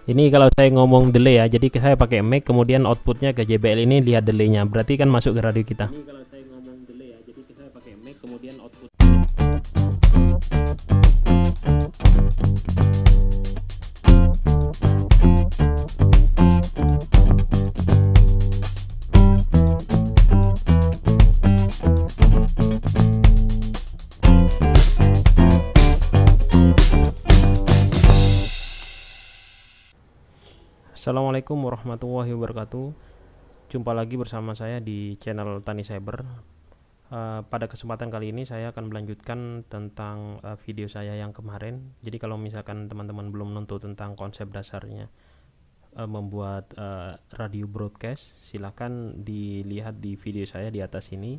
Ini kalau saya ngomong delay ya, jadi saya pakai mic kemudian outputnya ke JBL ini lihat delaynya, berarti kan masuk ke radio kita. Ini kalau saya ngomong delay ya, jadi saya pakai mic kemudian output. Assalamualaikum warahmatullahi wabarakatuh. Jumpa lagi bersama saya di channel Tani Cyber. Pada kesempatan kali ini saya akan melanjutkan tentang video saya yang kemarin. Jadi kalau misalkan teman-teman belum nonton tentang konsep dasarnya membuat radio broadcast, silakan dilihat di video saya di atas ini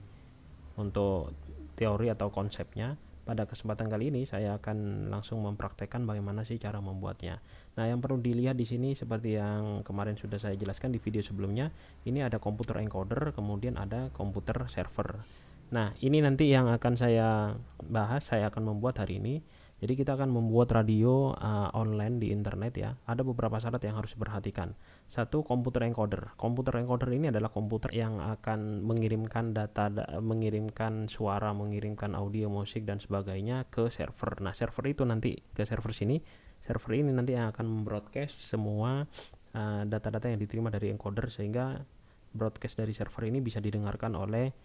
untuk teori atau konsepnya. Pada kesempatan kali ini saya akan langsung mempraktekkan bagaimana sih cara membuatnya. Nah, yang perlu dilihat di sini seperti yang kemarin sudah saya jelaskan di video sebelumnya, ini ada komputer encoder, kemudian ada komputer server. Nah, ini nanti yang akan saya bahas, saya akan membuat hari ini. Jadi kita akan membuat radio online di internet ya. Ada beberapa syarat yang harus diperhatikan. Satu, komputer encoder. Komputer encoder ini adalah komputer yang akan mengirimkan data, mengirimkan suara, mengirimkan audio, musik dan sebagainya ke server. Nah, server itu nanti ke server sini. Server ini nanti yang akan membroadcast semua data-data yang diterima dari encoder, sehingga broadcast dari server ini bisa didengarkan oleh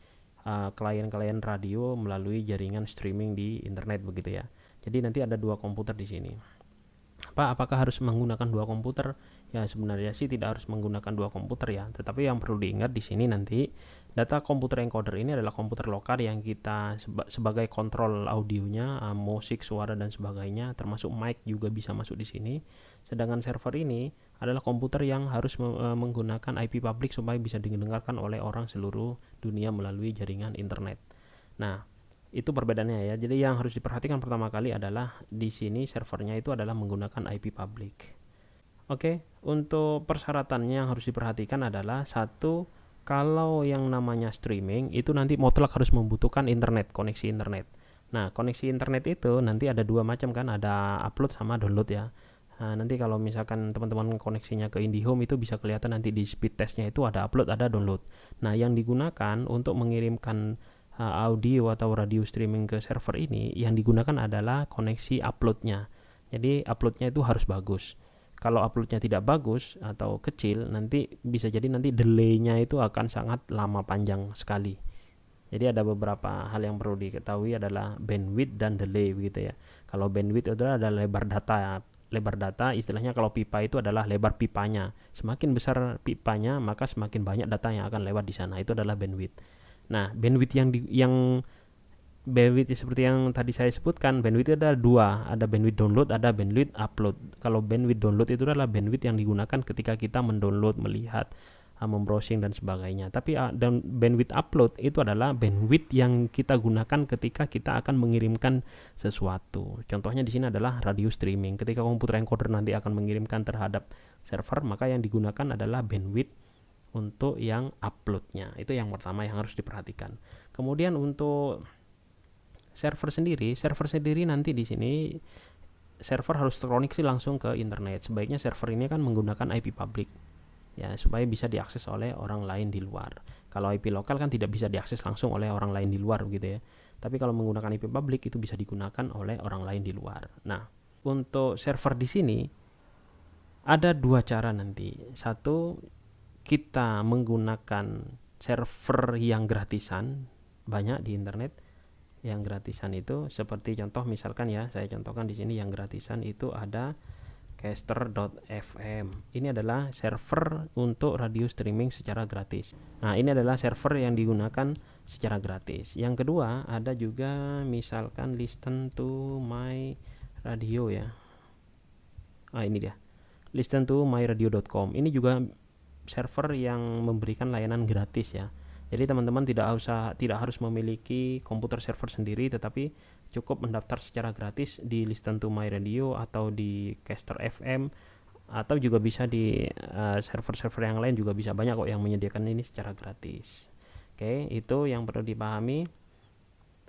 klien-klien radio melalui jaringan streaming di internet begitu ya. Jadi nanti ada dua komputer di sini. Apakah harus menggunakan dua komputer? Ya sebenarnya sih tidak harus menggunakan dua komputer ya. Tetapi yang perlu diingat di sini nanti data komputer encoder ini adalah komputer lokal yang kita sebagai kontrol audionya, musik, suara dan sebagainya, termasuk mic juga bisa masuk di sini. Sedangkan server ini adalah komputer yang harus menggunakan IP public supaya bisa didengarkan oleh orang seluruh dunia melalui jaringan internet. Nah, itu perbedaannya ya. Jadi yang harus diperhatikan pertama kali adalah di sini servernya itu adalah menggunakan IP public. Oke, untuk persyaratannya yang harus diperhatikan adalah satu, kalau yang namanya streaming itu nanti mutlak harus membutuhkan internet, koneksi internet. Nah, koneksi internet itu nanti ada dua macam kan, ada upload sama download ya. Nah, nanti kalau misalkan teman-teman koneksinya ke IndiHome itu bisa kelihatan nanti di speed testnya itu ada upload, ada download. Nah, yang digunakan untuk mengirimkan audio atau radio streaming ke server ini yang digunakan adalah koneksi uploadnya. Jadi uploadnya itu harus bagus. Kalau uploadnya tidak bagus atau kecil, nanti bisa jadi nanti delaynya itu akan sangat lama, panjang sekali. Jadi ada beberapa hal yang perlu diketahui adalah bandwidth dan delay begitu ya. Kalau bandwidth itu adalah lebar data. Lebar data istilahnya kalau pipa itu adalah lebar pipanya. Semakin besar pipanya, maka semakin banyak data yang akan lewat di sana. Itu adalah bandwidth. Nah, bandwidth yang bandwidth seperti yang tadi saya sebutkan, bandwidth itu ada dua, ada bandwidth download, ada bandwidth upload. Kalau bandwidth download itu adalah bandwidth yang digunakan ketika kita mendownload, melihat, membrowsing dan sebagainya. Tapi dan bandwidth upload itu adalah bandwidth yang kita gunakan ketika kita akan mengirimkan sesuatu. Contohnya di sini adalah radio streaming. Ketika komputer encoder nanti akan mengirimkan terhadap server, maka yang digunakan adalah bandwidth untuk yang uploadnya. Itu yang pertama yang harus diperhatikan. Kemudian untuk server sendiri nanti di sini server harus terkoneksi langsung ke internet. Sebaiknya server ini kan menggunakan IP public ya, supaya bisa diakses oleh orang lain di luar. Kalau IP lokal kan tidak bisa diakses langsung oleh orang lain di luar gitu ya. Tapi kalau menggunakan IP public itu bisa digunakan oleh orang lain di luar. Nah, untuk server di sini ada dua cara nanti. Satu, kita menggunakan server yang gratisan, banyak di internet yang gratisan itu, seperti contoh misalkan ya, saya contohkan di sini yang gratisan itu ada caster.fm. Ini adalah server untuk radio streaming secara gratis. Nah, ini adalah server yang digunakan secara gratis. Yang kedua, ada juga misalkan listen to my radio ya. Ini dia. Listen to myradio.com. Ini juga server yang memberikan layanan gratis ya. Jadi teman-teman tidak harus memiliki komputer server sendiri, tetapi cukup mendaftar secara gratis di Listen to My Radio atau di Caster FM, atau juga bisa di server-server yang lain juga bisa, banyak kok yang menyediakan ini secara gratis. Oke, itu yang perlu dipahami.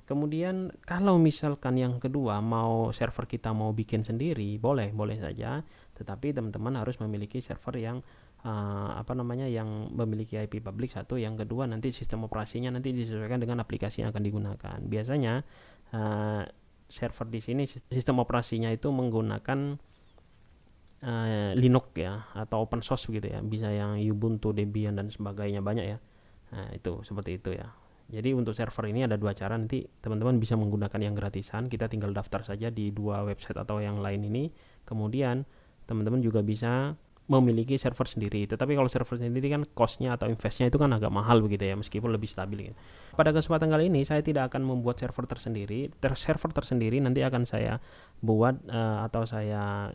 Kemudian kalau misalkan yang kedua, mau server kita mau bikin sendiri, boleh saja. tetapi teman-teman harus memiliki server yang yang memiliki IP public satu, yang kedua nanti sistem operasinya nanti disesuaikan dengan aplikasi yang akan digunakan. Biasanya server di sini sistem operasinya itu menggunakan Linux ya, atau open source begitu ya, bisa yang Ubuntu, Debian dan sebagainya, banyak ya. Nah itu seperti itu ya. Jadi untuk server ini ada dua cara, nanti teman-teman bisa menggunakan yang gratisan, kita tinggal daftar saja di dua website atau yang lain ini. Kemudian teman-teman juga bisa memiliki server sendiri, tetapi kalau server sendiri kan costnya atau investnya itu kan agak mahal begitu ya, meskipun lebih stabil gitu. Pada kesempatan kali ini saya tidak akan membuat server tersendiri. Server tersendiri nanti akan saya buat atau saya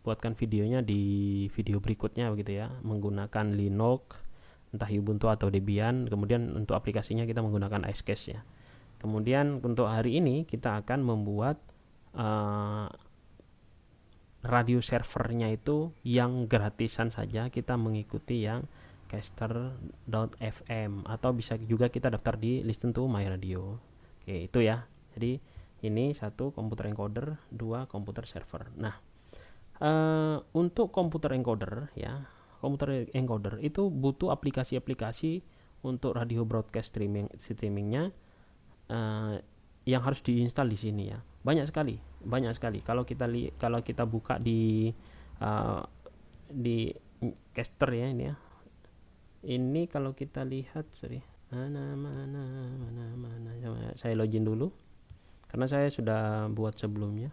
buatkan videonya di video berikutnya begitu ya, menggunakan Linux, entah Ubuntu atau Debian. Kemudian untuk aplikasinya kita menggunakan Icecast ya. Kemudian untuk hari ini kita akan membuat radio servernya itu yang gratisan saja, kita mengikuti yang caster.fm, atau bisa juga kita daftar di Listen to My Radio. Oke, itu ya. Jadi ini satu komputer encoder, dua komputer server. Nah, untuk komputer encoder ya, komputer encoder itu butuh aplikasi-aplikasi untuk radio broadcast streamingnya yang harus diinstal di sini ya. Banyak sekali. Kalau kita buka di caster ya ini ya. Ini kalau kita lihat, mana saya login dulu karena saya sudah buat sebelumnya.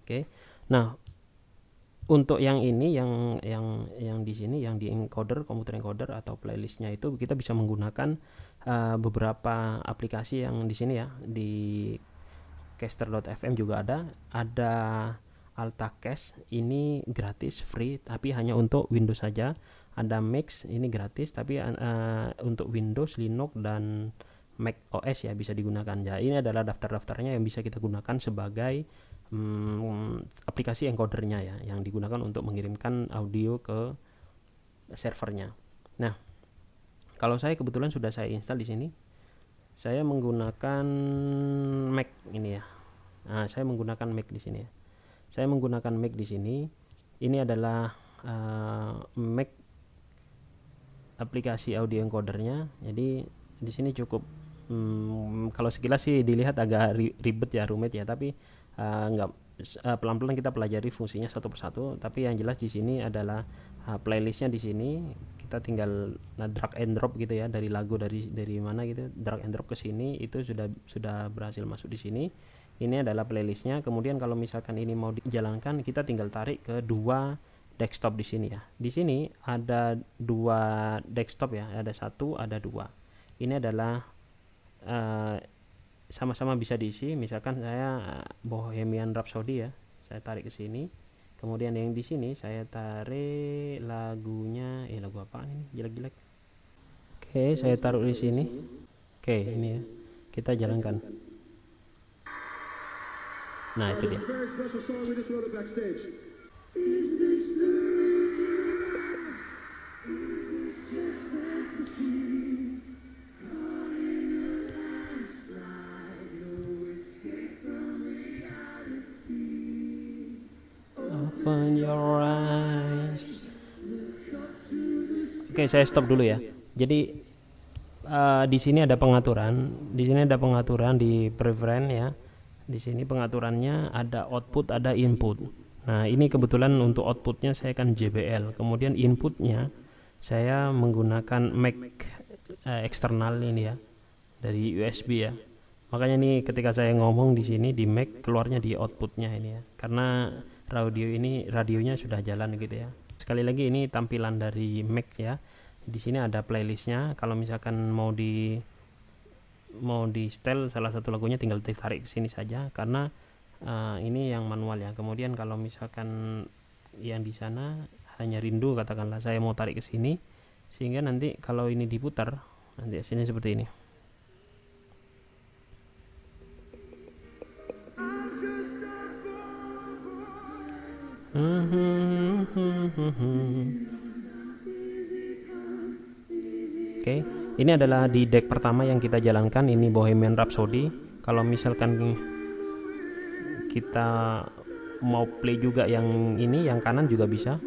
Oke. Nah, untuk yang ini yang di sini yang di encoder, komputer encoder atau playlistnya itu kita bisa menggunakan beberapa aplikasi yang di sini ya. Di caster.fm juga ada AltaCast, ini gratis free tapi hanya untuk Windows saja. Ada Mix, ini gratis tapi untuk Windows, Linux dan Mac OS ya bisa digunakan ya. Ini adalah daftar-daftarnya yang bisa kita gunakan sebagai aplikasi encodernya ya, yang digunakan untuk mengirimkan audio ke servernya. Nah, kalau saya kebetulan sudah saya install di sini. Saya menggunakan Mac ini ya. Nah, saya menggunakan Mac di sini ya. Saya menggunakan Mac di sini. Ini adalah Mac aplikasi audio encodernya. Jadi di sini cukup kalau sekilas sih dilihat agak ribet ya, rumit ya, tapi pelan-pelan kita pelajari fungsinya satu persatu. Tapi yang jelas di sini adalah playlistnya di sini. Kita tinggal drag and drop gitu ya, dari lagu dari mana gitu, drag and drop ke sini, itu sudah berhasil masuk di sini. Ini adalah playlistnya. Kemudian kalau misalkan ini mau dijalankan, kita tinggal tarik ke dua desktop di sini ya. Di sini ada dua desktop ya, ada satu, ada dua. Ini adalah sama-sama bisa diisi. Misalkan saya Bohemian Rhapsody ya, saya tarik ke sini. Kemudian yang di sini saya tarik lagunya, lagu apaan ini jelek-jelek. Oke, saya taruh di sini. Oke, ini ya, kita jalankan. Nah, itu dia. Open your eyes. Oke, saya stop dulu ya. Jadi di sini ada pengaturan. Di sini ada pengaturan di preference ya. Di sini pengaturannya ada output, ada input. Nah, ini kebetulan untuk outputnya saya kan JBL. Kemudian inputnya saya menggunakan Mac eksternal ini ya, dari USB ya. Makanya nih ketika saya ngomong di sini di Mac, keluarnya di outputnya ini ya, karena radionya sudah jalan gitu ya. Sekali lagi ini tampilan dari Mac ya. Di sini ada playlistnya. Kalau misalkan mau di setel salah satu lagunya, tinggal ditarik ke sini saja, karena ini yang manual ya. Kemudian kalau misalkan yang di sana hanya rindu, katakanlah saya mau tarik ke sini, sehingga nanti kalau ini diputar nanti sini seperti ini. Oke, ini adalah di deck pertama yang kita jalankan, ini Bohemian Rhapsody. Kalau misalkan kita mau play juga yang ini, yang kanan juga bisa.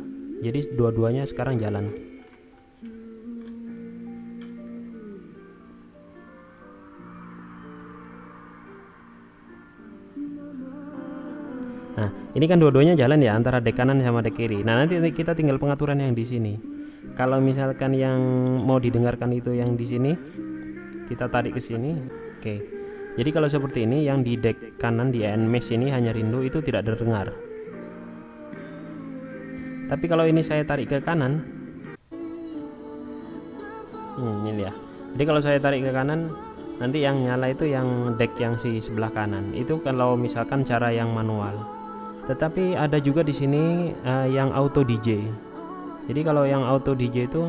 Jadi dua-duanya sekarang jalan. Nah, ini kan dua-duanya jalan ya, antara deck kanan sama deck kiri. Nah, nanti kita tinggal pengaturan yang di sini. Kalau misalkan yang mau didengarkan itu yang di sini, kita tarik ke sini. Oke. Jadi kalau seperti ini, yang di deck kanan di Nmesh ini hanya rindu itu tidak terdengar. Tapi kalau ini saya tarik ke kanan, ini ya. Jadi kalau saya tarik ke kanan, nanti yang nyala itu yang deck yang si sebelah kanan. Itu kalau misalkan cara yang manual. Tetapi ada juga di sini yang auto DJ. Jadi kalau yang auto DJ itu,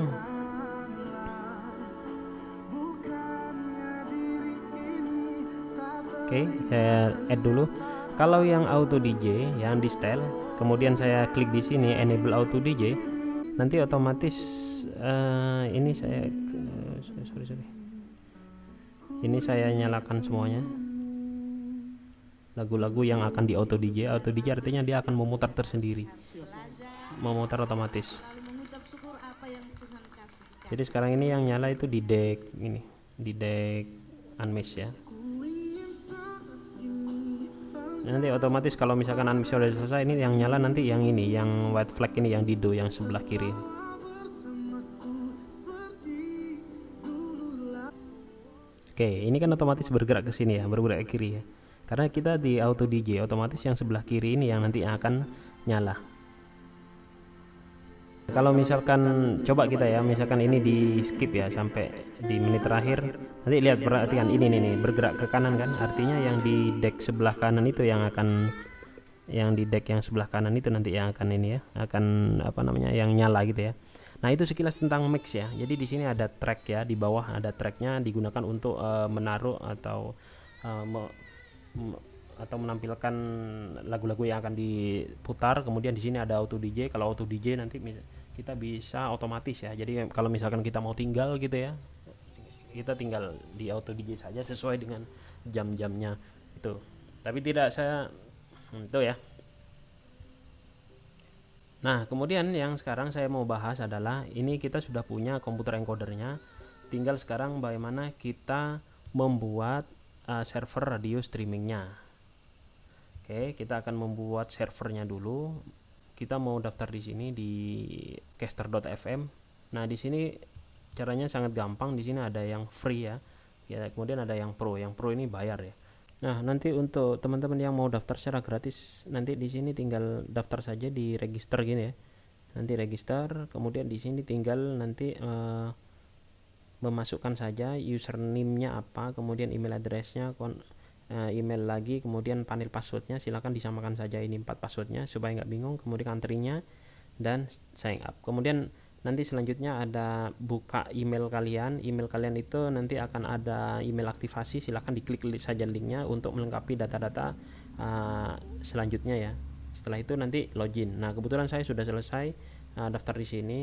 oke, saya add dulu. Kalau yang auto DJ yang di style, kemudian saya klik di sini enable auto DJ, nanti otomatis ini saya sorry. Ini saya nyalakan semuanya. Lagu-lagu yang akan di auto DJ artinya dia akan memutar tersendiri, memutar otomatis. Jadi sekarang ini yang nyala itu di deck ini, di deck Unmesh ya. Nanti otomatis kalau misalkan Unmesh sudah selesai, ini yang nyala nanti yang ini, yang white flag ini, yang Dido yang sebelah kiri. Oke, ini kan otomatis bergerak ke sini ya, bergerak ke kiri ya. Karena kita di auto DJ, otomatis yang sebelah kiri ini yang nanti akan nyala. Kalau misalkan coba kita ya, misalkan ini di skip ya sampai di menit terakhir, nanti lihat, perhatikan ini nih bergerak ke kanan kan, artinya yang di deck sebelah kanan itu yang akan, yang di deck yang sebelah kanan itu nanti yang akan ini ya, akan apa namanya, yang nyala gitu ya. Nah, itu sekilas tentang mix ya. Jadi di sini ada track ya, di bawah ada tracknya, digunakan untuk menaruh atau atau menampilkan lagu-lagu yang akan diputar. Kemudian di sini ada auto DJ. Kalau auto DJ nanti kita bisa otomatis ya. Jadi kalau misalkan kita mau tinggal gitu ya, kita tinggal di auto DJ saja sesuai dengan jam-jamnya itu. Tapi tidak saya itu ya. Nah, kemudian yang sekarang saya mau bahas adalah, ini kita sudah punya komputer encodernya. Tinggal sekarang bagaimana kita membuat server radio streamingnya. Oke, kita akan membuat servernya dulu. Kita mau daftar di sini di caster.fm. Nah, di sini caranya sangat gampang. Di sini ada yang free ya. Ya, kemudian ada yang pro. Yang pro ini bayar ya. Nah, nanti untuk teman-teman yang mau daftar secara gratis, nanti di sini tinggal daftar saja di register gini ya. Nanti register, kemudian di sini tinggal nanti memasukkan saja username-nya apa, kemudian email address-nya, email lagi, kemudian panel passwordnya. Silahkan disamakan saja ini 4 passwordnya supaya nggak bingung. Kemudian country-nya dan sign up. Kemudian nanti selanjutnya ada buka email kalian. Email kalian itu nanti akan ada email aktivasi. Silahkan diklik saja linknya untuk melengkapi data-data selanjutnya ya. Setelah itu nanti login. Nah, kebetulan saya sudah selesai daftar di sini.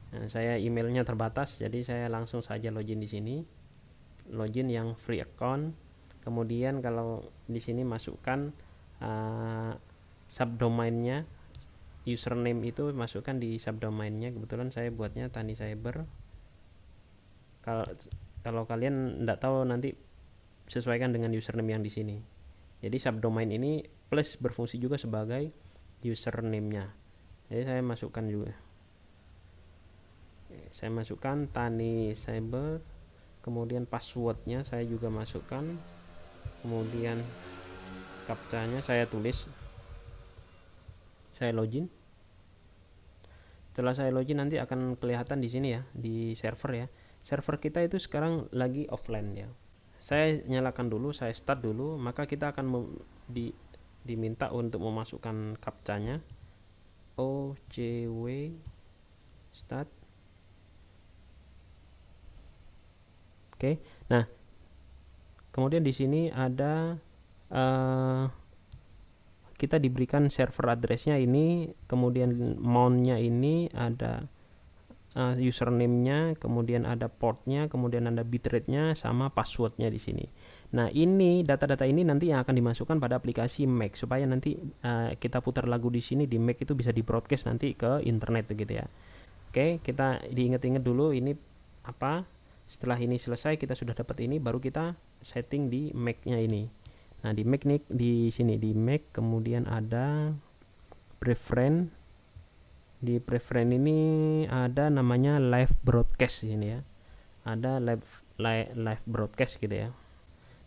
Nah, saya emailnya terbatas, jadi saya langsung saja login di sini. Login yang free account. Kemudian kalau di sini masukkan subdomainnya, username itu masukkan di subdomainnya. Kebetulan saya buatnya Tani Cyber. Kalau kalian tidak tahu, nanti sesuaikan dengan username yang di sini. Jadi subdomain ini plus berfungsi juga sebagai username-nya. Jadi saya masukkan juga. Saya masukkan Tani Cyber. Kemudian passwordnya saya juga masukkan. Kemudian captcha-nya saya tulis. Saya login. Setelah saya login nanti akan kelihatan di sini ya, di server ya. Server kita itu sekarang lagi offline ya. Saya nyalakan dulu, saya start dulu, maka kita akan diminta untuk memasukkan captcha-nya. OCW start. Oke. Nah, kemudian di sini ada kita diberikan server addressnya ini, kemudian mountnya ini ada username-nya, kemudian ada portnya, kemudian ada bitrate-nya sama passwordnya di sini. Nah, ini data-data ini nanti yang akan dimasukkan pada aplikasi Mac supaya nanti kita putar lagu di sini di Mac itu bisa di-broadcast nanti ke internet gitu ya. Oke, kita diingat-ingat dulu ini apa. Setelah ini selesai, kita sudah dapat ini, baru kita setting di Mac-nya ini. Nah, di Mac nih, di sini di Mac kemudian ada preference. Di preference ini ada namanya live broadcast ini ya. Ada live broadcast gitu ya.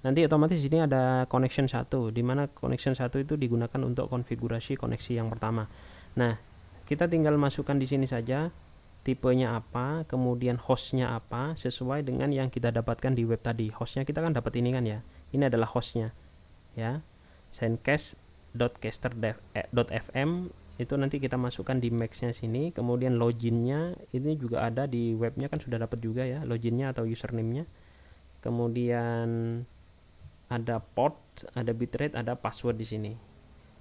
Nanti otomatis di sini ada connection 1, di mana connection 1 itu digunakan untuk konfigurasi koneksi yang pertama. Nah, kita tinggal masukkan di sini saja tipenya apa, kemudian hostnya apa, sesuai dengan yang kita dapatkan di web tadi. Hostnya kita kan dapat ini kan ya. Ini adalah hostnya ya, sendcast.caster.fm. Itu nanti kita masukkan di Mac-nya sini, kemudian loginnya ini juga ada di webnya kan sudah dapat juga ya, loginnya atau username-nya. Kemudian ada port, ada bitrate, ada password di sini.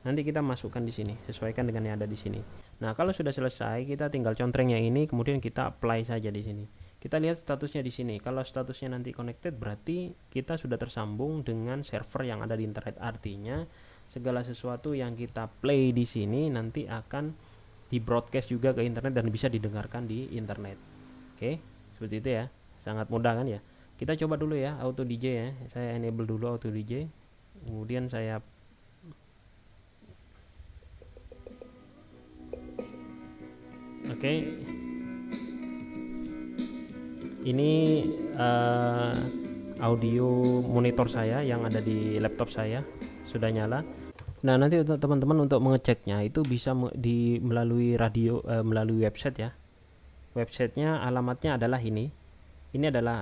Nanti kita masukkan di sini, sesuaikan dengan yang ada di sini. Nah, kalau sudah selesai, kita tinggal contreng yang ini, kemudian kita apply saja di sini. Kita lihat statusnya di sini. Kalau statusnya nanti connected, berarti kita sudah tersambung dengan server yang ada di internet. Artinya segala sesuatu yang kita play di sini nanti akan di broadcast juga ke internet dan bisa didengarkan di internet. Oke, seperti itu ya. Sangat mudah kan ya. Kita coba dulu ya auto DJ ya. Saya enable dulu auto DJ. Kemudian saya oke. Ini audio monitor saya yang ada di laptop saya sudah nyala. Nah, nanti untuk teman-teman untuk mengeceknya itu bisa melalui radio, melalui website ya. Websitenya alamatnya adalah ini. Ini adalah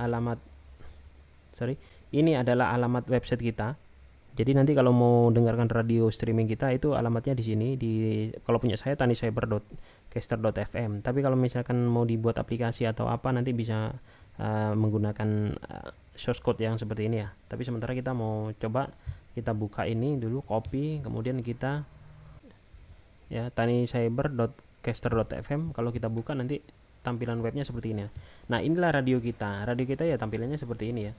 alamat website kita. Jadi nanti kalau mau dengarkan radio streaming kita itu alamatnya di sini, kalau punya saya tanicyber.caster.fm. Tapi kalau misalkan mau dibuat aplikasi atau apa nanti bisa menggunakan source code yang seperti ini ya. Tapi sementara kita mau coba, kita buka ini dulu, copy, kemudian kita ya tanicyber.caster.fm. Kalau kita buka nanti tampilan webnya seperti ini ya. Nah, inilah radio kita ya tampilannya seperti ini ya.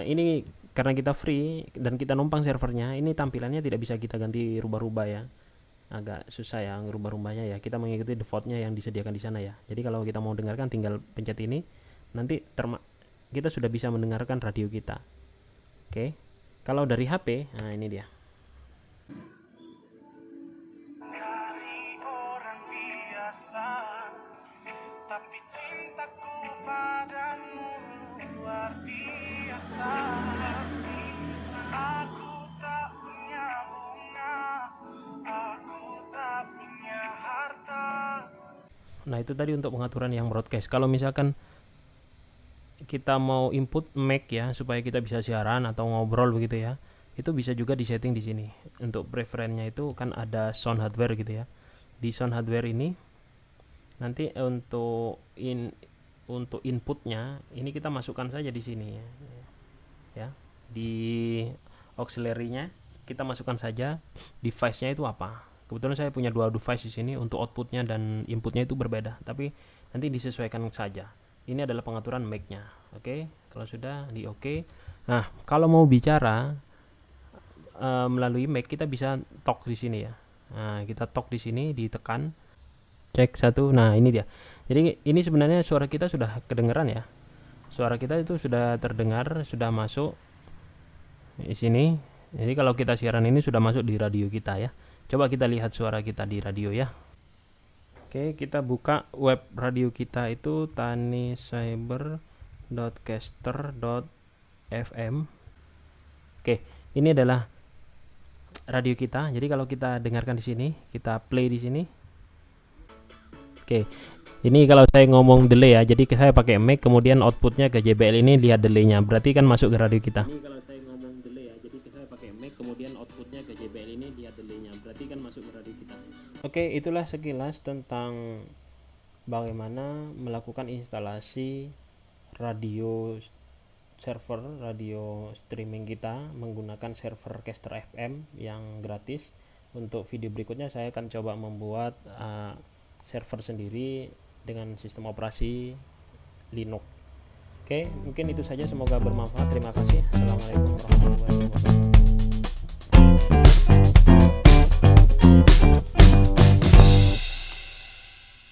Ini karena kita free dan kita numpang servernya, ini tampilannya tidak bisa kita ganti rubah-rubah ya, agak susah ya ngerubah-rubahnya ya. Kita mengikuti defaultnya yang disediakan di sana ya. Jadi kalau kita mau dengarkan tinggal pencet ini, nanti kita sudah bisa mendengarkan radio kita. Oke. Kalau dari HP, nah ini dia. Tapi cintaku padamu luar biasa. Aku tak punya bunga, aku tak punya harta. Nah, itu tadi untuk pengaturan yang broadcast. Kalau misalkan kita mau input mic ya supaya kita bisa siaran atau ngobrol begitu ya, itu bisa juga disetting di sini. Untuk preferensinya itu kan ada sound hardware gitu ya. Di sound hardware ini nanti untuk inputnya ini kita masukkan saja di sini ya. Di auxiliary-nya kita masukkan saja device-nya itu apa. Kebetulan saya punya 2 device di sini, untuk outputnya dan inputnya itu berbeda, tapi nanti disesuaikan saja. Ini adalah pengaturan mic-nya. Oke, kalau sudah di oke. Nah, kalau mau bicara melalui mic kita bisa talk di sini ya. Nah, kita talk di sini, ditekan, cek 1. Nah, ini dia. Jadi ini sebenarnya suara kita sudah kedengeran ya. Suara kita itu sudah terdengar, sudah masuk di sini. Jadi kalau kita siaran ini sudah masuk di radio kita ya. Coba kita lihat suara kita di radio ya. Oke, kita buka web radio kita itu tanicyber.caster.fm. Oke, ini adalah radio kita. Jadi kalau kita dengarkan di sini, kita play di sini. Oke, ini kalau saya ngomong delay ya. Jadi saya pakai mic, kemudian outputnya ke JBL ini, lihat delaynya. Berarti kan masuk ke radio kita. Ini kalau saya ngomong delay ya. Jadi saya pakai mic, kemudian outputnya ke JBL ini, lihat delaynya. Berarti kan masuk ke radio kita. Oke, itulah sekilas tentang bagaimana melakukan instalasi radio server radio streaming kita menggunakan server Caster FM yang gratis. Untuk video berikutnya saya akan coba membuat server sendiri dengan sistem operasi Linux. Oke, mungkin itu saja, semoga bermanfaat. Terima kasih. Assalamualaikum warahmatullahi wabarakatuh.